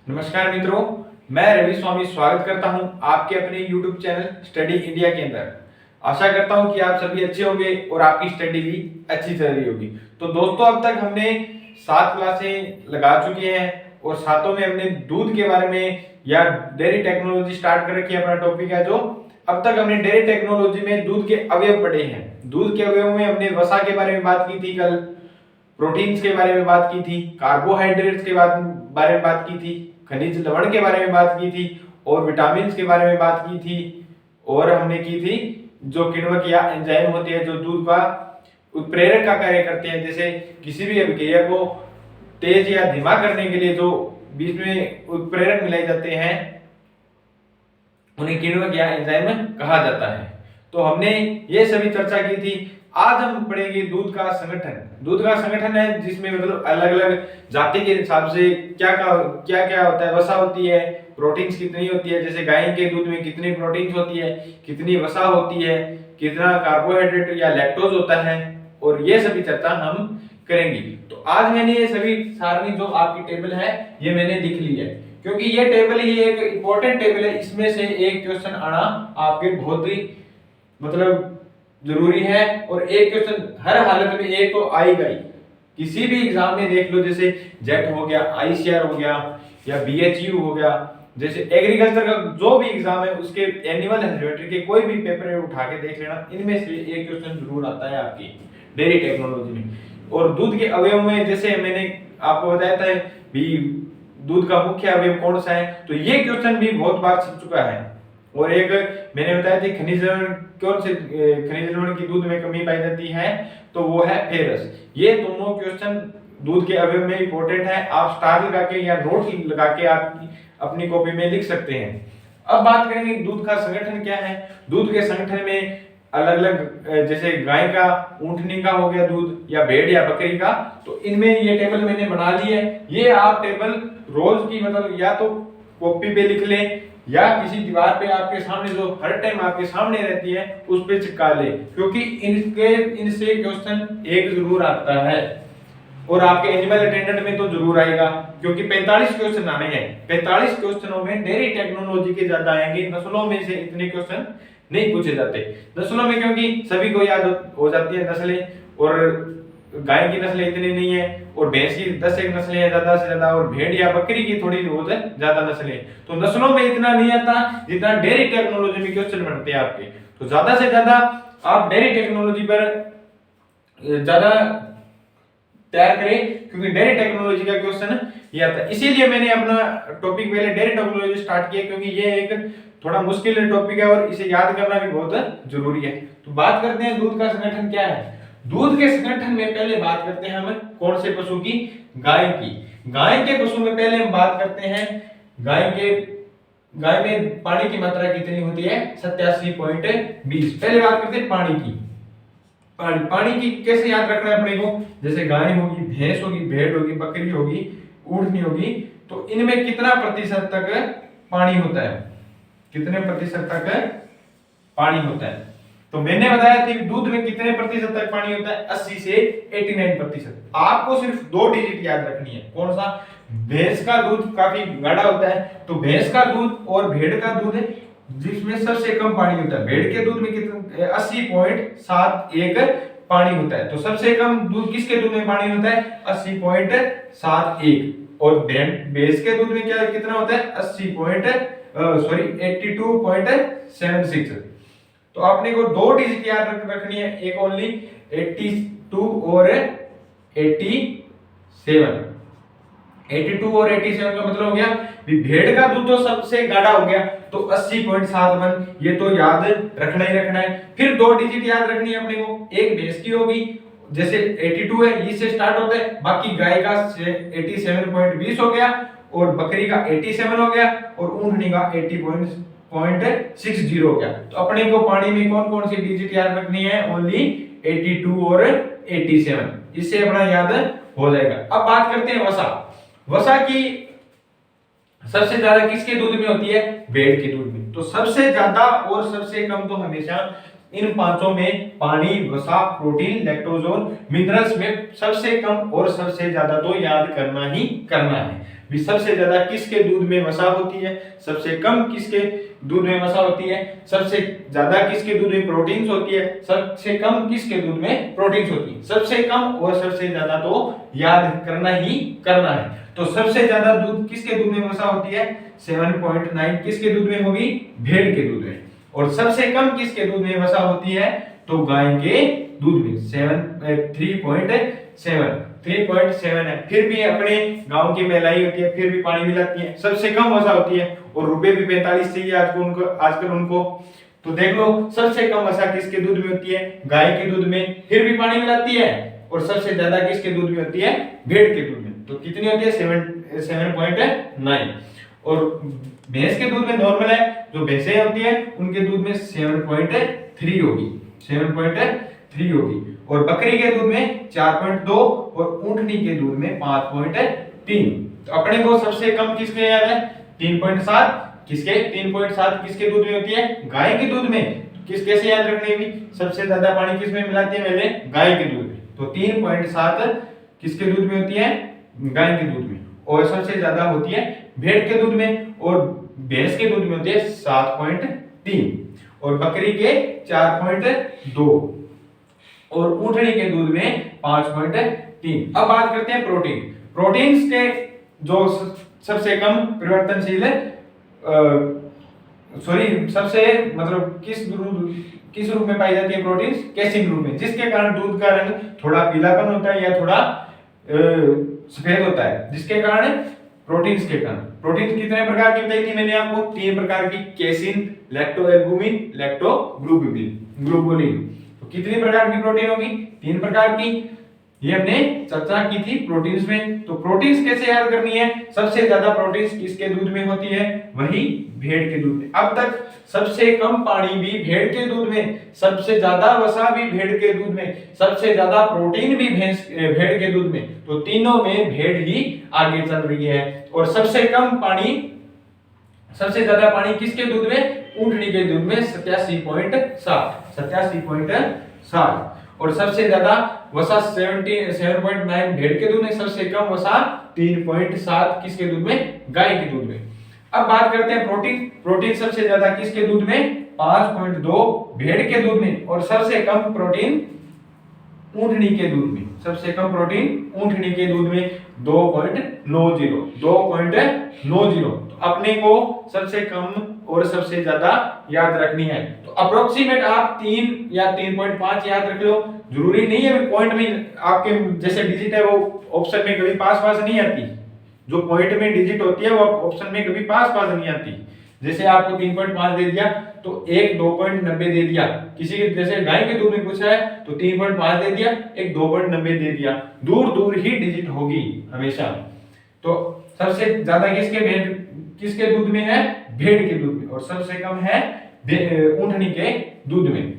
नमस्कार मित्रों, मैं रवि स्वामी स्वागत करता हूं आपके अपने YouTube चैनल स्टडी इंडिया के अंदर। आशा करता हूं कि आप सभी अच्छे होंगे और आपकी स्टडी भी अच्छी चल रही होगी। तो दोस्तों, अब तक हमने 7 क्लासें लगा चुके हैं और सातों में हमने दूध के बारे में या डेयरी टेक्नोलॉजी स्टार्ट कर रखी है। अपना टॉपिक है जो अब तक हमने डेयरी टेक्नोलॉजी में दूध के अवयव पढ़े हैं। दूध के अवयव में हमने वसा के बारे में बात की थी, कल प्रोटीन्स के बारे में बात की थी, कार्बोहाइड्रेट्स के बारे में बात की थी, खनिज लवण के बारे में बात की थी और विटामिन के बारे में बात की थी। और हमने की थी जो किण्वक या एंजाइम होते हैं जो दूध का उत्प्रेरक का कार्य करते हैं। जैसे किसी भी अभिक्रिया को तेज या धीमा करने के लिए जो बीच में उत्प्रेरक मिलाए जाते हैं उन्हें किण्वक या एंजाइम कहा जाता है। तो हमने ये सभी चर्चा की थी। आज हम पढ़ेंगे दूध का संगठन। दूध का संगठन है जिसमें मतलब अलग अलग जाति के हिसाब से क्या क्या होता है। वसा होती है, प्रोटीन्स कितनी होती है, जैसे गाय के दूध में कितनी प्रोटीन्स होती है, कितनी वसा होती है, कितना कार्बोहाइड्रेट या लैक्टोज होता है, और ये सभी चर्चा हम करेंगे। तो आज मैंने ये सभी सारणी जो आपकी टेबल है ये मैंने लिख ली है, क्योंकि ये टेबल ही एक इंपॉर्टेंट टेबल है। इसमें से एक क्वेश्चन आना आपके बहुत ही मतलब जरूरी है, और एक क्वेश्चन हर हालत में एक तो आएगा ही। किसी भी एग्जाम में देख लो, जैसे जेट हो गया, आईसीआर हो गया या बीएचयू हो गया, जैसे एग्रीकल्चर का जो भी एग्जाम है उसके एनिमल हस्बेंड्री के कोई भी पेपर उठा के देख लेना, इनमें से एक क्वेश्चन जरूर आता है आपकी डेयरी टेक्नोलॉजी में। और दूध के अवयव में जैसे मैंने आपको बताया था भी दूध का मुख्य अवयव कौन सा है, तो ये क्वेश्चन भी बहुत बार छप चुका है। और एक मैंने बताया था खनिज लवण, कौन से खनिज लवण की दूध में कमी पाई जाती है, तो वो है फेरस। ये दोनों क्वेश्चन दूध के अवयव में इंपॉर्टेंट है। आप स्टार लगा के या नोट लगा के आप अपनी कॉपी में लिख सकते हैं। अब बात करेंगे दूध का संगठन क्या है। दूध के संगठन में अलग अलग जैसे गाय का, ऊंटनी का हो गया दूध, या भेड़ या बकरी का, तो इनमें ये टेबल मैंने बना ली है। ये आप टेबल रोज की मतलब या तो कॉपी पे लिख लें या किसी दीवार पे आपके सामने जो हर टाइम आपके सामने रहती है उस पे चिपका ले, क्योंकि इनसे क्वेश्चन एक जरूर आता है। और आपके एनिमल अटेंडेंट में तो जरूर आएगा, क्योंकि 45 क्वेश्चन आने हैं। 45 क्वेश्चनों में डेयरी टेक्नोलॉजी के ज्यादा आएंगे, नस्लों में से इतने क्वेश्चन नहीं पूछे जाते। नस्लों में क्योंकि सभी को याद हो जाती है नस्लें, और गाय की नस्लें इतनी नहीं है, और भैंस की 10 एक नस्लें हैं ज्यादा से ज्यादा, और भेड़ या बकरी की थोड़ी बहुत है ज्यादा नस्लें। तो नस्लों में इतना नहीं आता जितना डेयरी टेक्नोलॉजी में क्वेश्चन बनते हैं आपके। तो ज्यादा से ज्यादा आप डेयरी टेक्नोलॉजी पर ज्यादा तैयार करें, क्योंकि डेयरी टेक्नोलॉजी का क्वेश्चन ये आता है। इसीलिए मैंने अपना टॉपिक पहले डेयरी टेक्नोलॉजी स्टार्ट किया, क्योंकि ये एक थोड़ा मुश्किल टॉपिक है और इसे याद करना भी बहुत जरूरी है। तो बात करते हैं दूध का संगठन क्या है। दूध के संगठन में पहले बात करते हैं हम कौन से पशु की, गाय की। गाय के पशु में पहले हम बात करते हैं गाय में पानी की मात्रा कितनी होती है, 87.20। पहले बात करते हैं पानी की। पानी की कैसे याद रखना है अपने को, जैसे गाय होगी, भैंस होगी, भेड़ होगी, बकरी होगी, ऊंटनी होगी, तो इनमें कितना प्रतिशत तक पानी होता है, कितने प्रतिशत तक पानी होता है। तो मैंने बताया था दूध में कितने प्रतिशत तक पानी होता है, 80 से 89%। आपको सिर्फ 2 डिजिट याद रखनी है। कौन सा, भैंस का दूध काफी गाढ़ा होता है, तो भैंस का दूध और भेड़ का दूध है जिसमें सबसे कम पानी होता है। भेड़ के दूध में कितना, 80.71 पानी होता है। तो सबसे कम दूध किसके दूध में पानी होता है, 80.71। और भैंस के दूध में क्या कितना होता है, 82.76। तो आपने को 2 डिजिट याद रखनी है, एक ओनली 82 और 87। 82 और 87 का मतलब हो गया भेड़ का दूध तो सबसे गाढ़ा हो गया, तो 80.71 ये तो याद रखना ही रखना है। फिर 2 डिजिट याद रखनी है अपने को, एक भैंस की होगी, जैसे 82 है इससे स्टार्ट होता है, बाकी गाय का 87.20 हो गया, और बकरी का 87 हो गया, और ऊंटनी का 80.60 हो गया। तो अपने को पानी में कौन कौन सी डिजिट याद रखनी है, ओनली 82 और 87। इससे अपना याद हो जाएगा। अब बात करते हैं वसा। वसा की सबसे ज्यादा किसके दूध में होती है, भेड़ के दूध में। तो सबसे ज्यादा और सबसे कम तो हमेशा इन पांचों में पानी, वसा, प्रोटीन, लैक्टोज और मिनरल्स में सबसे कम और सबसे ज्यादा तो याद करना ही करना है। भी सबसे ज्यादा किसके दूध में वसा होती है, सबसे कम किसके दूध में वसा होती है, सबसे ज्यादा किसके दूध में प्रोटीन्स होती है, सबसे कम किसके दूध में प्रोटीन्स होती है। सबसे कम और सबसे ज्यादा तो याद करना ही करना है। तो सबसे ज्यादा दूध किसके दूध में वसा होती है, 7.9 किसके दूध में होगी, भेड़ के दूध में। और सबसे कम किसके दूध में वसा होती है, तो गाय के दूध में 3.7 है। फिर भी अपने गांव की महिलाएं होती है, फिर भी पानी मिलाती है, सबसे कम वसा होती है और रुपए भी 45 चाहिए आजकल उनको। तो देख लो सबसे कम वसा किसके दूध में होती है, गाय के दूध में, फिर भी पानी मिलाती है। और सबसे ज्यादा किसके दूध में होती है, भेड़ के दूध में। तो कितनी होती है, 7.9। और भैंस के दूध में नॉर्मल है, जो भैंसें होती है उनके दूध में 7.3 होगी, 7.3 होगी। और बकरी के दूध में 4.2 और ऊंटनी के दूध में 5.3। तो अपने को सबसे कम किसके याद है, 3.7 किसके, 3.7 किसके दूध में होती है, गाय के दूध में। किस कैसे याद रखने की, सबसे ज्यादा पानी किसमें मिलाती है, पहले गाय के दूध में। तो 3.7 किसके दूध में होती है, गाय के दूध में। और सबसे ज्यादा होती है भेड़ के दूध में, और भैंस के दूध में होती है 7.3 और बकरी के 4.2 और ऊंटनी के दूध में 5.3। अब बात करते हैं प्रोटीन। प्रोटीन्स के जो सबसे कम परिवर्तनशील सबसे मतलब किस रूप में पाई जाती है प्रोटीन्स, कैसिन रूप में, जिसके कारण दूध का रंग थोड़ा पीलापन होता है या थोड़ा सफेद होता है, जिसके कारण प्रोटीन्स के कारण। प्रोटीन्स कितने प्रकार की बताई थी मैंने आपको, 3 प्रकार की, कैसिन, लैक्टोएल्बुमिन, लैक्टोग्लोबुलिन। तो कितनी प्रकार की प्रोटीन होगी, 3 प्रकार की। ये हमने चर्चा की थी प्रोटीन्स में। तो प्रोटीन्स कैसे याद करनी है, सबसे ज्यादा प्रोटीन्स किसके दूध में होती है, वही भेड़ के दूध में। अब तक सबसे कम पानी भी भेड़ के दूध में, सबसे ज्यादा वसा भी भेड़ के दूध में, सबसे ज्यादा प्रोटीन भी भेड़ के दूध में। तो तीनों में भेड़ ही आगे चल रही है। और सबसे कम पानी, सबसे ज्यादा पानी किसके दूध में, ऊंटनी के दूध में 87.7। और सबसे ज्यादा वसा 7.9 भेड़ के दूध में, सबसे कम वसा 3.7 किसके दूध में, गाय के दूध में। अब बात करते हैं प्रोटीन। प्रोटीन सबसे ज्यादा किसके दूध में, 5.2 भेड़ के दूध में, और सबसे कम प्रोटीन ऊंटनी के दूध में, सबसे कम प्रोटीन ऊंटनी के दूध में 2.90। तो अपने को सबसे कम और सबसे ज्यादा याद रखनी है। तो अप्रोक्सीमेट आप 3 या 3.5 याद रख लो, जरूरी नहीं है पॉइंट में आपके जैसे डिजिट है वो ऑप्शन में कभी पास नहीं आती। जो पॉइंट में डिजिट होती है वो ऑप्शन में कभी पास नहीं आती। जैसे आपको 3.5 दे दिया तो एक 2.90 दे दिया, किसी के जैसे गाय के दूध में पूछा है तो 3.5 दे दिया, एक 2.90 दे दिया, दूर ही डिजिट होगी हमेशा। तो सबसे ज्यादा किसके दूध में है, भेड़ के दूध में, और सबसे कम है ऊंटनी के दूध में।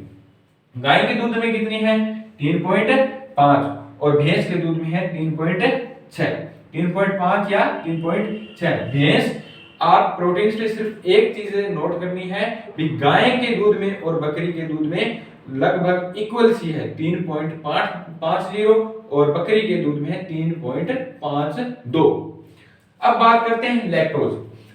गाय के दूध में कितनी है, 3.5, और भैंस के दूध में है 3.6। 3.5 या 3.6 भैंस। आप प्रोटीन्स में सिर्फ एक चीज नोट करनी है कि गाय के दूध में और बकरी के दूध में लगभग इक्वल सी है, 3.50, और बकरी के दूध में है 3.52। अब बात करते हैं लैक्टोज।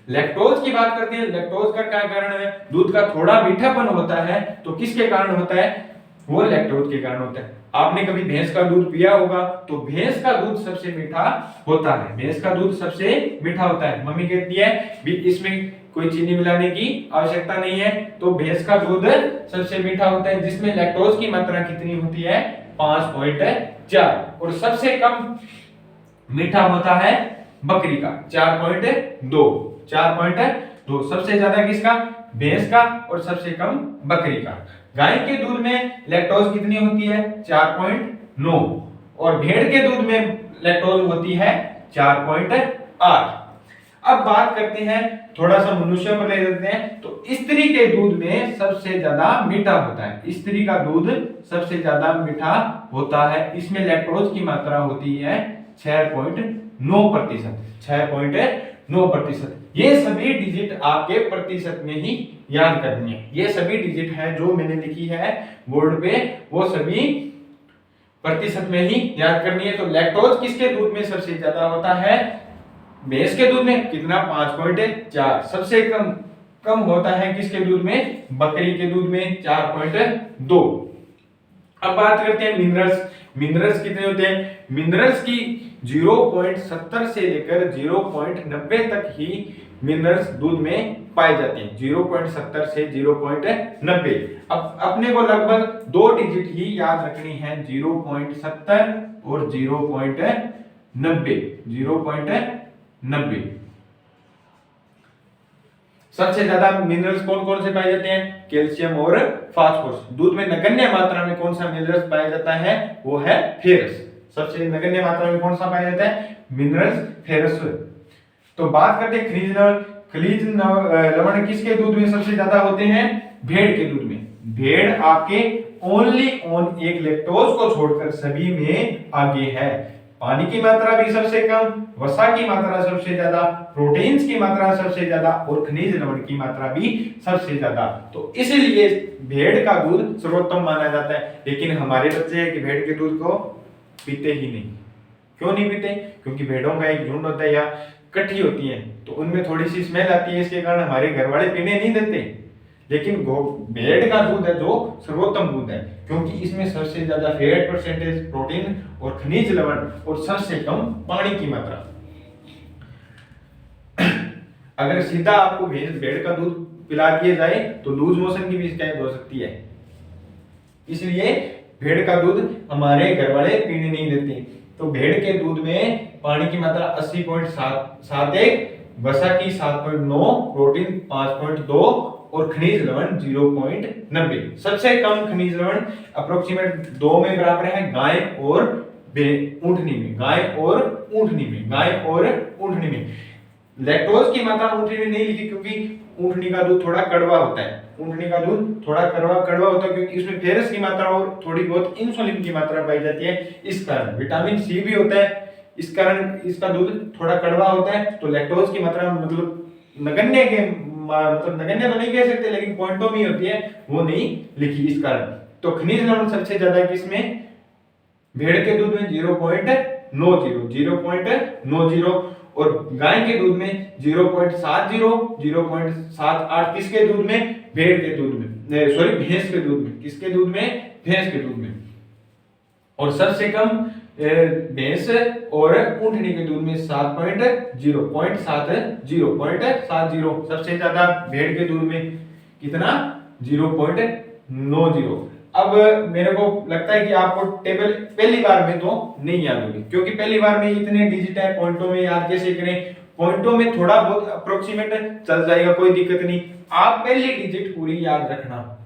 लैक्टोज की बात करते हैं। लैक्टोज का क्या कारण है, दूध का थोड़ा मीठापन होता है, तो किसके कारण होता है, वो लैक्टोज के कारण होता है। आपने कभी भैंस का दूध पिया होगा, तो भैंस का दूध सबसे मीठा होता है, भैंस का दूध सबसे मीठा होता है। मम्मी कहती है भी इसमें कोई चीनी मिलाने की आवश्यकता नहीं है, तो भैंस का दूध सबसे मीठा होता है, जिसमें लैक्टोज की मात्रा कितनी होती है, 5.4। और सबसे कम मीठा होता है बकरी का, 4.2। सबसे ज्यादा किसका, भैंस का, और सबसे कम बकरी का। गाय के दूध में लैक्टोज कितनी होती है, 4.9, और भेड़ के दूध में लैक्टोज होती है 4.8। अब बात करते हैं थोड़ा सा मनुष्य पर ले लेते हैं। तो स्त्री के दूध में सबसे ज्यादा मीठा होता है, स्त्री का दूध सबसे ज्यादा मीठा होता है। इसमें लैक्टोज की मात्रा होती है 6.9%, 9%। ये सभी डिजिट आपके प्रतिशत में ही याद करनी है। ये सभी डिजिट है जो मैंने लिखी है बोर्ड पे, वो सभी प्रतिशत में ही याद करनी है। तो लैक्टोज किसके दूध में सबसे ज्यादा होता है? भैंस के दूध में कितना? 5.4। सबसे कम कम होता है किसके दूध में? बकरी के दूध में 4.2। अब बात करते हैं मिनरल्स। मिनरल्स कितने होते हैं? मिनरल्स की 0.70 से लेकर 0.90 तक ही मिनरल्स दूध में पाए जाते हैं। 0.70 से 0.90। अब अपने को लगभग दो डिजिट ही याद रखनी है, 0.70 और 0.90। 0.90। सबसे ज्यादा मिनरल्स कौन कौन से पाए जाते हैं? कैल्शियम और फास्फोरस। दूध में नगण्य मात्रा में कौन सा मिनरल्स पाया जाता है? वो है फेरस। सबसे नगण्य मात्रा में कौन सा पाया जाता है? Minerals ferrous. तो बात करते हैं खनिज लवण। खनिज लवण किसके दूध में सबसे ज्यादा होते हैं? भेड़ के दूध में। भेड़ आपके ओनली ऑन एक लैक्टोज को छोड़कर सभी में आगे है। पानी की मात्रा भी सबसे कम, वसा की मात्रा सबसे ज्यादा, प्रोटीन्स की मात्रा सबसे ज्यादा और खनिज लवण की मात्रा भी सबसे ज्यादा। तो इसलिए भेड़ का दूध सर्वोत्तम माना जाता है। लेकिन हमारे बच्चे हैं कि भेड़ के दूध को पीते ही नहीं। क्यों नहीं पीते? क्योंकि भेड़ों का एक झुंड होता है या इकट्ठी होती है तो उनमें थोड़ी सी स्मेल आती है, इसके कारण हमारे घर वाले पीने नहीं देते। लेकिन भेड़ का दूध है जो सर्वोत्तम दूध है, क्योंकि इसमें सबसे ज्यादा फैट परसेंटेज, प्रोटीन और खनिज लवण और सबसे कम पानी की मात्रा। अगर सीधा आपको भेड़ का दूध पिला दिया जाए तो लूज मोशन की भी शिकायत हो सकती है। इसलिए भेड़ का दूध हमारे घर वाले पीने नहीं देते। तो भेड़ के दूध में पानी की मात्रा 80.71, वसा की 7.9, प्रोटीन 5.2 और खनिज लवण 0.90। सबसे कम खनिज लवण अप्रोक्सीमेट 2 में बराबर है गाय और ऊंटनी में। गाय और ऊंटनी में। गाय और ऊंटनी में। लैक्टोज की मात्रा ऊंटनी में नहीं लिखी क्योंकि ऊंटनी का दूध थोड़ा कड़वा होता है। ऊंटनी का दूध थोड़ा कड़वा होता है क्योंकि इसमें फेरस की मात्रा और थोड़ी बहुत इंसुलिन की मात्रा पाई जाती है। इस कारण विटामिन सी भी होता है, इस कारण इसका दूध थोड़ा कड़वा होता है। तो लैक्टोज की मात्रा मतलब नगण्य तो नहीं कह सकते, लेकिन पॉइंटों में होती है, वो नहीं लिखी इस कारण। तो खनिज लवण सबसे ज्यादा किसमें? भेड़ के दूध में 0.90 और गाय के दूध में 0.70, 0.78। किसके दूध में? भेड़ के दूध में, भैंस के दूध में। किसके दूध में? भैंस के दूध में। और सबसे कम भैंस और ऊंटनी के दूध में 7.0 सबसे ज्यादा भेड़ के दूध में कितना? 0.90। अब मेरे को लगता है कि आपको टेबल पहली बार में तो नहीं याद होगी, क्योंकि पहली बार में इतने डिजिट है, पॉइंटों में याद कैसे करें? पॉइंटों में थोड़ा बहुत अप्रोक्सीमेट चल जाएगा, कोई दिक्कत नहीं। आप पहली डिजिट पूरी याद रखना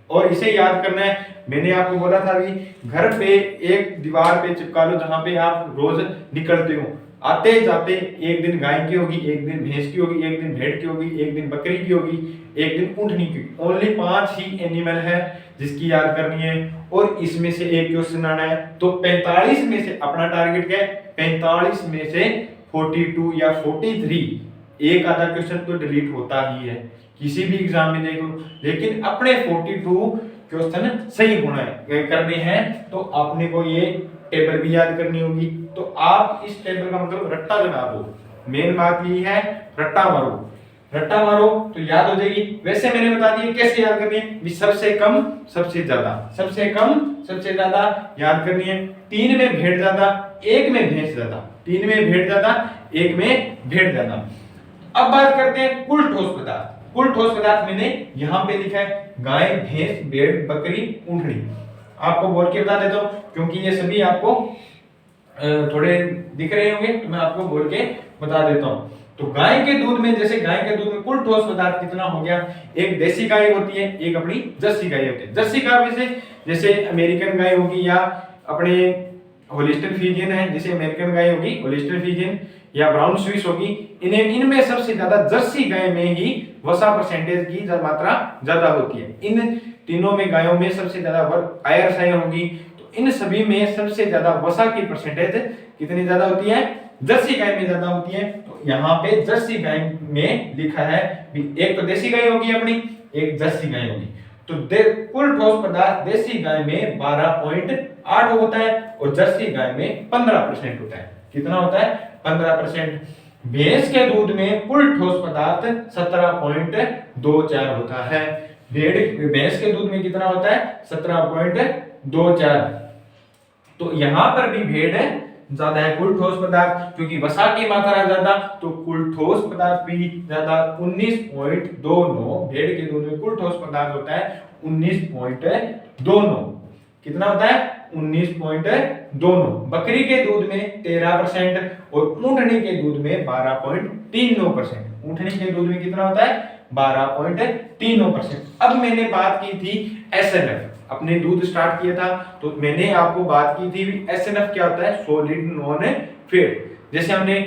और इसे याद करना है। मैंने आपको बोला था अभी, घर पे एक दीवार पे चिपका लो जहां पे आप रोज निकलते हो। आते जाते एक दिन गाय की होगी, एक दिन भैंस की होगी, एक दिन भेड़ की होगी, एक दिन बकरी की होगी, एक दिन ऊंटनी की। ओनली 5 ही एनिमल है जिसकी याद करनी है और इसमें से एक क्वेश्चन आना है। तो 45 में से अपना टारगेट क्या है? 45 में से 42 या 43 एक आधा क्वेश्चन तो डिलीट होता ही है किसी भी एग्जाम में देखो, लेकिन अपने 42 क्वेश्चन सही होना है, करने हैं। तो आपने को ये टेबल भी याद करनी होगी। तो आप इस टेबल का मतलब रट्टा लगा दो। मेन बात ये है, रट्टा मारो तो याद हो जाएगी। वैसे मैंने बता दिया कैसे याद करनी है। सबसे कम सबसे ज्यादा, सबसे कम सबसे ज्यादा याद करनी है। 3 में भेड़ ज्यादा, 1 में भैंस ज्यादा। 3 में भेड़ ज्यादा, 1 में भेड़ ज्यादा। अब बात करते हैं कुल ठोस पदार्थ। कुल ठोस पदार्थ मैंने यहां पे लिखा है गाय, भैंस, भेड़, बकरी, ऊंटनी। आपको बोल के बता देता हूं क्योंकि ये सभी आपको थोड़े दिख रहे होंगे, तो मैं आपको बोल के बता देता हूं। तो गाय के दूध में, जैसे गाय के दूध में कुल ठोस पदार्थ कितना हो गया? एक देसी गाय होती है, एक अपनी जर्सी गाय होती है। जर्सी गाय में जैसे अमेरिकन गाय होगी या अपने होलिस्टिन फ्रीजियन है, जैसे अमेरिकन गाय होगी होलिस्टिन फ्रीजियन या ब्राउन स्विस होगी। इनमें सबसे ज्यादा जर्सी गाय में ही वसा परसेंटेज की मात्रा ज्यादा होती है। इन तीनों में गायों में सबसे ज्यादा आयरन होगी। तो इन सभी में सबसे ज्यादा वसा की परसेंटेज कितनी ज्यादा होती है? जर्सी गाय में ज्यादा होती है। तो यहाँ पे जर्सी गाय में लिखा है भी एक तो देसी गाय होगी अपनी, एक जर्सी गाय होगी। तो कुल ठोस पदार्थ देसी गाय में 12.8 होता है और जर्सी गाय में 15% होता है। कितना होता है? 15%। भैंस के दूध में कुल ठोस पदार्थ 17.24 होता है। भैंस के दूध में कितना होता है? 17.24। तो यहां पर भी भेड़ ज्यादा है कुल ठोस पदार्थ, क्योंकि वसा की मात्रा ज्यादा, तो कुल ठोस पदार्थ भी ज्यादा 19.29। भेड़ के दूध में कुल ठोस पदार्थ होता है 19.29। कितना होता है? 19.29। बकरी के दूध में 13% और ऊंटनी के दूध में 12.39%। ऊंटनी के दूध में कितना होता है? 12.39%। अब मैंने बात की थी एसएनएफ, अपने दूध स्टार्ट किया था तो मैंने आपको बात की थी एसएनएफ क्या होता है? Solid non fat. जैसे हमने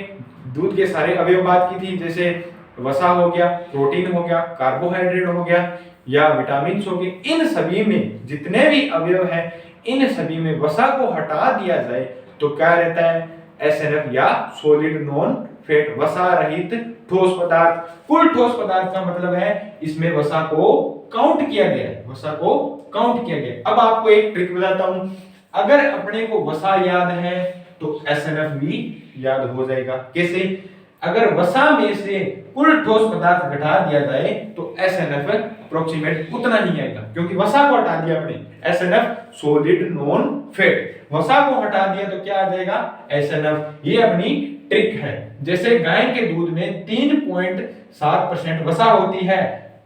दूध के सारे अवयव बात की थी, जैसे वसा हो गया, प्रोटीन हो गया, कार्बोहाइड्रेट हो गया या विटामिन हो गए, इन सभी में जितने भी अवयव हैं इन सभी में वसा को हटा दिया जाए तो क्या रहता है? एसएनएफ या सॉलिड नॉन फैट, वसा रहित ठोस पदार्थ। कुल ठोस पदार्थ का मतलब है इसमें वसा को काउंट किया गया है, वसा को काउंट किया गया। अब आपको एक ट्रिक बताता हूं, अगर अपने को वसा याद है तो एसएनएफ भी याद हो जाएगा। कैसे? अगर वसा में से कुल ठोस पदार्थ घटा दिया जाए तो एसएनएफ अप्रोक्सीमेट उतना ही आएगा, क्योंकि वसा को हटा दिया अपने, एसएनएफ सॉलिड नॉन फैट। वसा को हटा दिया तो क्या आ जाएगा? एसएनएफ। ये अपनी ट्रिक है। जैसे गाय के दूध में 3.7% वसा होती है,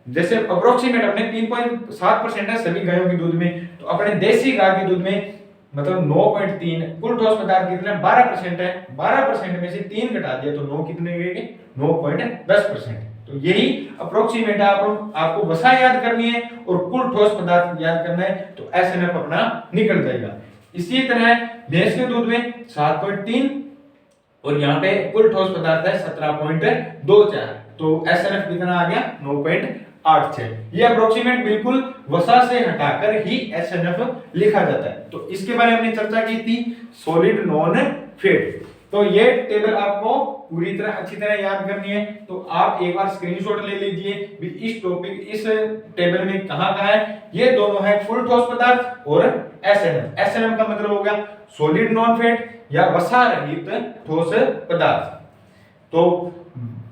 जैसे अप्रोक्सीमेट अपने 3.7% है सभी गायों के दूध में, तो अपने देसी गाय के दूध में मतलब 9.3 कुल ठोस पदार्थ कितने? 12% है। 12% में से 3 घटा दिया तो 9 कितने गए? 9.10%। तो यही अप्रोक्सीमेट है। आपको वसा याद करनी है और कुल ठोस पदार्थ याद करना है तो एसएनएफ अपना निकल जाएगा। इसी तरह भैंस के दूध में 7.3 और यहाँ पे कुल ठोस पदार्थ है 17.24, तो एसएनएफ कितना आ गया? 9.86। ये अप्रोक्सीमेट बिल्कुल वसा से हटाकर ही एसएनएफ लिखा जाता है। तो इसके बारे में हमने चर्चा की थी, सॉलिड नॉन फैट। तो ये टेबल आपको पूरी तरह अच्छी तरह याद करनी है, तो आप एक बार स्क्रीनशॉट ले लीजिए भी इस टॉपिक इस टेबल में कहां है। ये दोनों है कुल ठोस पदार्थ और एसएनएफ। एसएनएफ का मतलब हो गया सॉलिड नॉन फैट या वसा रहित ठोस पदार्थ। तो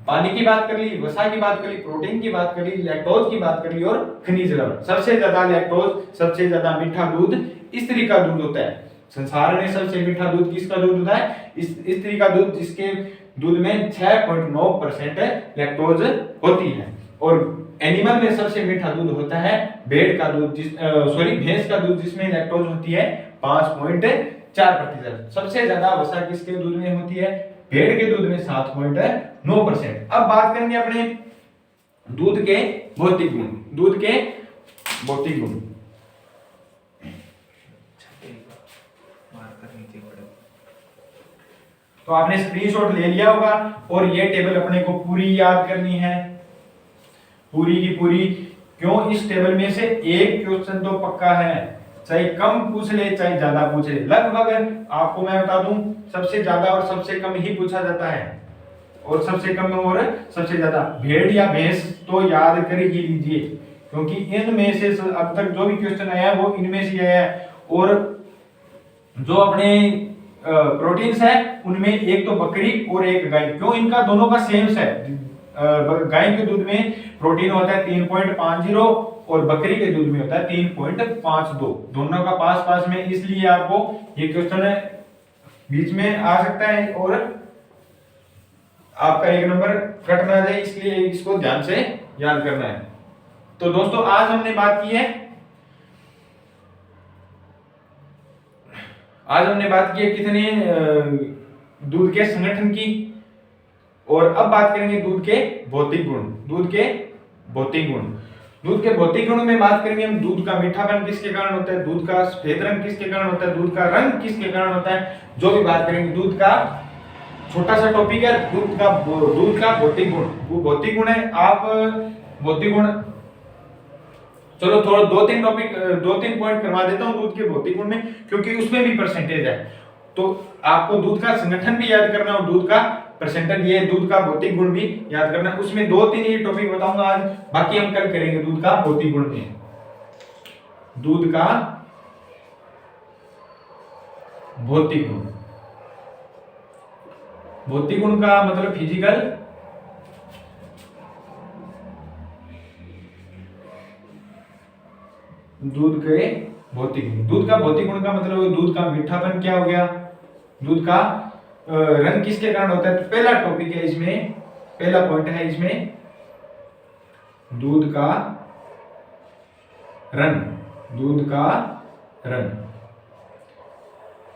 पानी की बात कर ली, वसा की बात कर ली, प्रोटीन की बात कर ली, लैक्टोज की बात कर ली और खनिज लवण। सबसे ज्यादा लैक्टोज, सबसे ज्यादा मीठा दूध स्त्री का दूध होता है। संसार में सबसे मीठा दूध किसका दूध होता है? स्त्री का दूध, जिसके दूध में 6.9% लैक्टोज होती है। और एनिमल में सबसे मीठा दूध होता है भेड़ का दूध, भैंस का दूध, जिसमें लैक्टोज होती है 5.4%। सबसे ज्यादा वसा किसके दूध में होती है? भेड़ के दूध में 7.9%। अब बात करेंगे अपने दूध के भौतिक गुण। दूध के भौतिक गुण तो आपने स्क्रीनशॉट ले लिया होगा और ये टेबल अपने को पूरी याद करनी है, पूरी की पूरी। क्यों? इस टेबल में से एक क्वेश्चन तो पक्का है, चाहे कम पूछ ले चाहे ज्यादा पूछ ले। लगभग आपको मैं बता दूं सबसे ज्यादा और सबसे कम ही पूछा जाता है, और सबसे कम और सबसे ज्यादा भेड़ या भैंस तो याद कर ही लीजिए, क्योंकि इनमें से अब तक जो भी क्वेश्चन आया है वो इनमें से आया है। और जो अपने प्रोटीन्स है उनमें एक तो बकरी और एक गाय। क्यों? इनका दोनों का सेम है। गाय के दूध में प्रोटीन होता है 3.50 और बकरी के दूध में होता है 3.52। दोनों का पास पास में, इसलिए आपको ये क्वेश्चन बीच में आ सकता है और आपका एक नंबर कट ना जाए, इसलिए इसको ध्यान से याद करना है। तो दोस्तों आज हमने बात की है कितने दूध के संगठन की, और अब बात करेंगे दूध के भौतिक गुण। दूध के भौतिक गुण में बात करेंगे हम दूध का मीठापन किसके कारण होता है, दूध का सफेद रंग किसके कारण होता है, दूध का रंग किसके कारण होता है, जो भी बात करेंगे। दूध का छोटा सा टॉपिक है दूध का भौतिक गुण। वो भौतिक गुण है, आप भौतिक गुण चलो थोड़ा 2-3 पॉइंट करवा देता हूं दूध के भौतिक गुण में, क्योंकि उसमें भी परसेंटेज है। तो आपको दूध का संगठन भी याद करना और दूध का परसेंटेज, ये दूध का भौतिक गुण भी याद करना। उसमें 2-3 ही टॉपिक बताऊंगा आज, बाकी हम कल करेंगे दूध का भौतिक गुण में। दूध का भौतिक गुण, भौतिक गुण का मतलब फिजिकल, दूध के भौतिक गुण। दूध का भौतिक गुण का मतलब दूध का मीठापन क्या हो गया, दूध का रंग किसके कारण होता है। तो पहला टॉपिक है इसमें, पहला पॉइंट है इसमें दूध का रंग, दूध का रंग,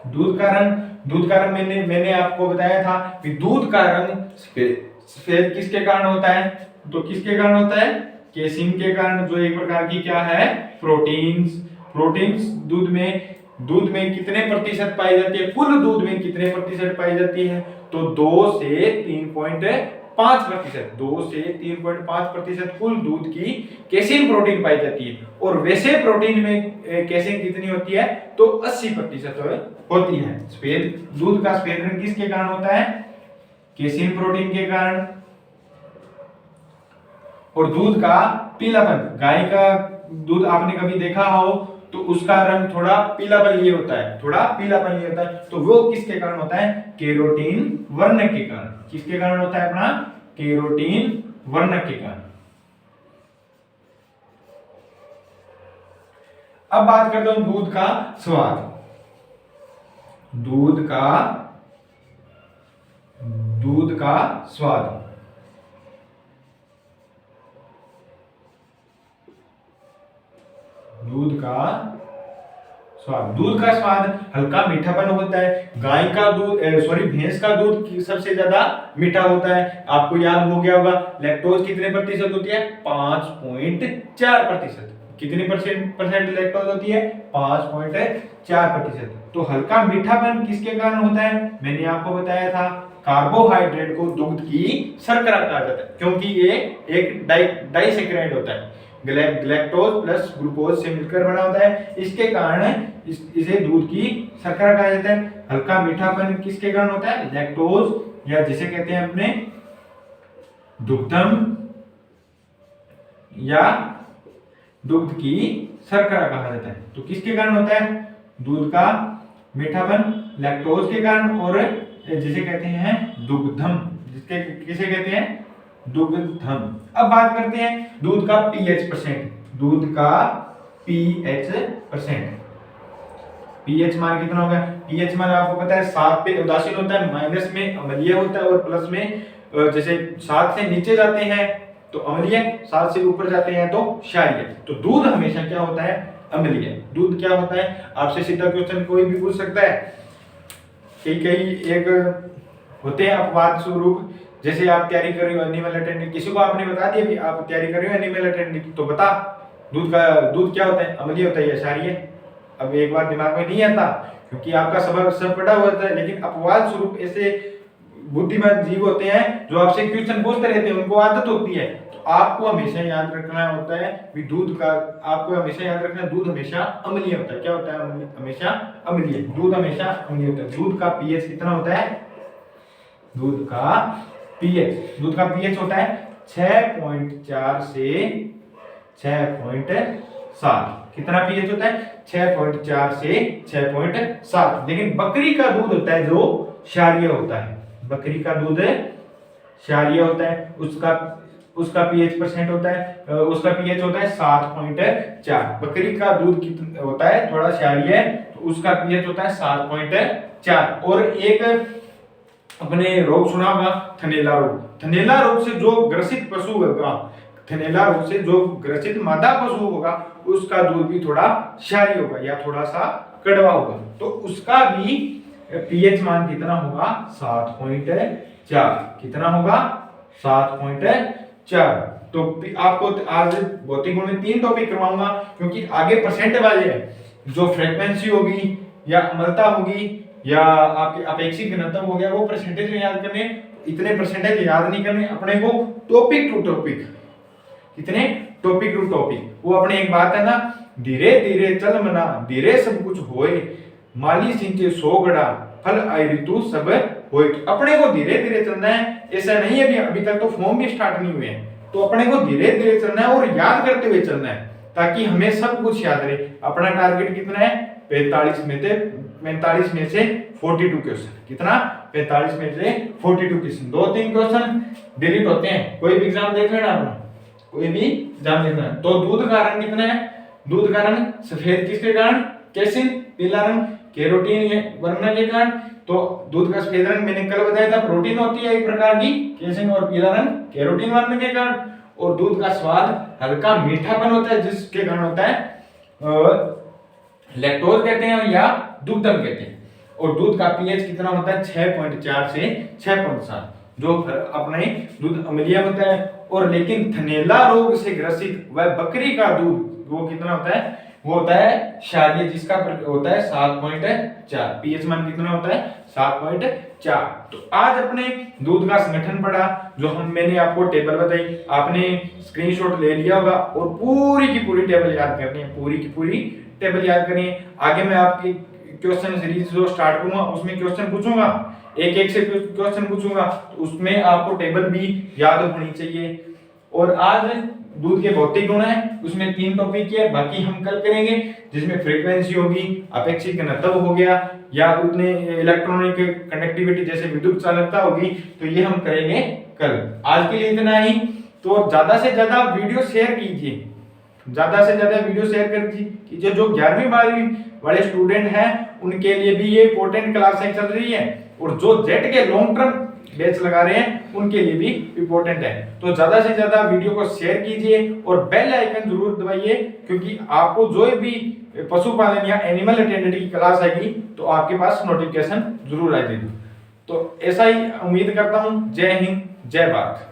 दूध का रंग। दूध का रंग मैंने आपको बताया था कि दूध का रंग सफेद किसके कारण होता है, तो किसके कारण होता है, केसिन के कारण, जो एक प्रकार की क्या है, प्रोटीन्स। प्रोटीन्स दूध में कितने प्रतिशत पाई जाती है, कुल दूध में कितने प्रतिशत पाई जाती है, तो 2 से 3.5 प्रतिशत, 2 से 3.5 प्रतिशत कुल दूध की केसिन प्रोटीन पाई जाती है। और वैसे प्रोटीन में केसिन कितनी होती है, तो 80% होती है। सफेद दूध का सफेद रंग किसके कारण होता है, केसिन प्रोटीन के कारण। और दूध का पीलापन, गाय का दूध आपने कभी देखा हो तो उसका रंग थोड़ा पीलापन लिए होता है, थोड़ा पीलापन लिए होता है, तो वो किसके कारण होता है, केरोटीन वर्ण के कारण। किसके कारण होता है अपना, केरोटीन वर्ण के कारण। अब बात करता हूं दूध का स्वाद। दूध का स्वाद, दूध का स्वाद, दूध का स्वाद हल्का मीठापन होता है। गाय का दूध भैंस का दूध सबसे ज्यादा मीठा होता है। आपको याद हो गया होगा, लैक्टोज कितने प्रतिशत होती है, 5.4%। कितने परसेंट लैक्टोज होती है, 5.4%। तो हल्का मीठापन किसके कारण होता है, मैंने आपको बताया था, कार्बोहाइड्रेट को दुग्ध की शर्करा कहा जाता है, क्योंकि ये एक डाइसैकेराइड होता है, ग्लैक्टोज प्लस ग्लूकोज से मिलकर बना होता है। इसके कारण इसे दूध की शर्करा कहा जाता है। हल्का मीठापन किसके कारण होता है, लैक्टोज या जिसे कहते हैं अपने दुग्धम या दुग्ध की शर्करा कहा जाता है। तो किसके कारण होता है, दूध का मीठापन लैक्टोज के कारण, और जिसे कहते हैं दुग्धम, किसे कहते हैं, दुग्धम। अब बात करते हैं दूध का पीएच परसेंट। दूध का पीएच परसेंट, पीएच मान कितना होगा, पीएच मान आपको पता है 7 पे उदासीन होता है, माइनस में अम्लीय होता है, और प्लस में जैसे 7 से नीचे जाते हैं तो अम्लीय, 7 से ऊपर जाते हैं तो क्षारीय। तो दूध हमेशा क्या होता है, अम्लीय। दूध क्या होता है, आपसे सीधा क्वेश्चन कोई भी पूछ सकता है। कई एक होते हैं अपवाद स्वरूप, जैसे आप तैयारी कर रहे हो एनिमल अटेंडेंट, किसी को आपने बता दिया कि आप तैयारी कर रहे हो एनिमल अटेंडेंट, तो बता दूध क्या होता है, अम्लीय होता है या क्षारीय। अब एक बार दिमाग में नहीं आता क्योंकि आपका सब पढ़ा हुआ होता है, लेकिन अपवाद स्वरूप ऐसे बुद्धिमान जीव होते हैं जो आपसे क्वेश्चन पूछते रहते हैं, उनको आदत होती है। तो आपको हमेशा याद रखना होता है कि आपको हमेशा याद रखना, दूध हमेशा अम्लीय होता है। क्या होता है, हमेशा अम्लीय, दूध हमेशा अम्लीय होता है। दूध का पीएच कितना होता है, दूध का पीएच होता है 6.4 से 6.7। कितना पीएच होता है, 6.4 से 6.7। लेकिन बकरी का दूध होता है जो क्षारीय होता है, बकरी का दूध क्षारीय होता है, उसका पीएच परसेंट होता है, उसका पीएच होता है 7.4। बकरी का दूध कितना होता है, थोड़ा क्षारीय, तो उसका पीएच होता है 7.4। और एक अपने रोग सुना होगा, थनैला रोग। थनैला रोग से जो ग्रसित पशु होगा, थनैला रोग से जो ग्रसित मादा पशु होगा, उसका दूध भी थोड़ा क्षारीय होगा या थोड़ा सा कड़वा होगा, तो उसका भी पीएच मान कितना होगा, 7.4। कितना होगा, 7.4। तो आपको आज भौतिक गुण में 3 टॉपिक करवाऊंगा, क्योंकि आगे परसेंट वाले हैं, जो फ्रीक्वेंसी होगी या अम्लता होगी या आपके अपेक्षित घनत्व हो गया, वो परसेंटेज में याद करने, इतने परसेंटेज याद नहीं करने अपने को, टॉपिक टू टॉपिक। कितने, टॉपिक टू टॉपिक। वो अपने एक बात है ना, धीरे धीरे चल मना, धीरे सब कुछ होए, माली सिंचे 100 गड़ा, फल आई ऋतु सब होए। तो अपने को धीरे धीरे चलना है, ऐसा नहीं है अभी तक तो फॉर्म भी स्टार्ट नहीं हुए हैं, तो अपने को धीरे धीरे चलना है और याद करते हुए चलना है ताकि हमें सब कुछ याद रहे। अपना टारगेट कितना है 45 में से 42 क्वेश्चन, कितना 45 में से 42 क्वेश्चन। 2-3 क्वेश्चन डिलीट होते हैं, कोई भी एग्जाम देख लेना अपना, कोई भी एग्जाम देखना है। तो दूध का रंग कितना है, दूध का रंग सफेद किसके कारण, कैसिन, पीला रंग कैरोटीन वर्ण के कारण। तो दूध का सफेद रंग मैंने कल बताया था प्रोटीन होती है एक प्रकार की, कैसिन, और पीला रंग कैरोटीन वर्ण के कारण। और दूध का स्वाद हल्का मीठापन होता है जिसके कारण होता है लैक्टोज कहते हैं या दुग्धम कहते हैं। और दूध का पीएच कितना होता है 6.4 से 6.7, जो अपने दूध अम्लीय होता है। और लेकिन थनैला रोग से ग्रसित वह बकरी का दूध वो कितना होता है, वो होता है क्षारीय, जिसका होता है 7.4, पीएच मान कितना होता है 7.4। तो आज अपने दूध का संगठन पढ़ा, जो मैंने आपको टेबल बताई, आपने स्क्रीनशॉट ले लिया होगा और पूरी की पूरी टेबल याद करनी है, पूरी की पूरी टेबल याद करनी है। आगे मैं आपकी क्वेश्चन सीरीज जो स्टार्ट करूंगा उसमें क्वेश्चन पूछूंगा, एक एक से क्वेश्चन पूछूंगा, तो उसमें आपको टेबल भी याद होनी चाहिए। और आज दूध के भौतिक गुण है, उसमें 3 टॉपिक है, बाकी हम कल करेंगे, जिसमें फ्रीक्वेंसी होगी, अपेक्षित घनत्व हो गया, या उतने इलेक्ट्रॉनिक कंडक्टिविटी जैसे विद्युत चालकता होगी, तो ये हम करेंगे कल। आज के लिए इतना ही। तो ज्यादा से ज्यादा वीडियो शेयर कीजिए, ज्यादा से ज्यादा वीडियो शेयर कर कीजिए। जो 11वीं 12वीं वाले स्टूडेंट हैं उनके लिए भी ये इंपॉर्टेंट क्लासें चल रही है, और जो जेट के लॉन्ग टर्म बैच लगा रहे हैं उनके लिए भी इंपॉर्टेंट है। तो ज्यादा से ज्यादा वीडियो को शेयर कीजिए और बेल आइकन जरूर दबाइए, क्योंकि आपको जो भी पशुपालन या एनिमल अटेंडेंट की क्लास आएगी तो आपके पास नोटिफिकेशन जरूर आएगी। तो ऐसा ही उम्मीद करता हूं। जय हिंद, जय भारत।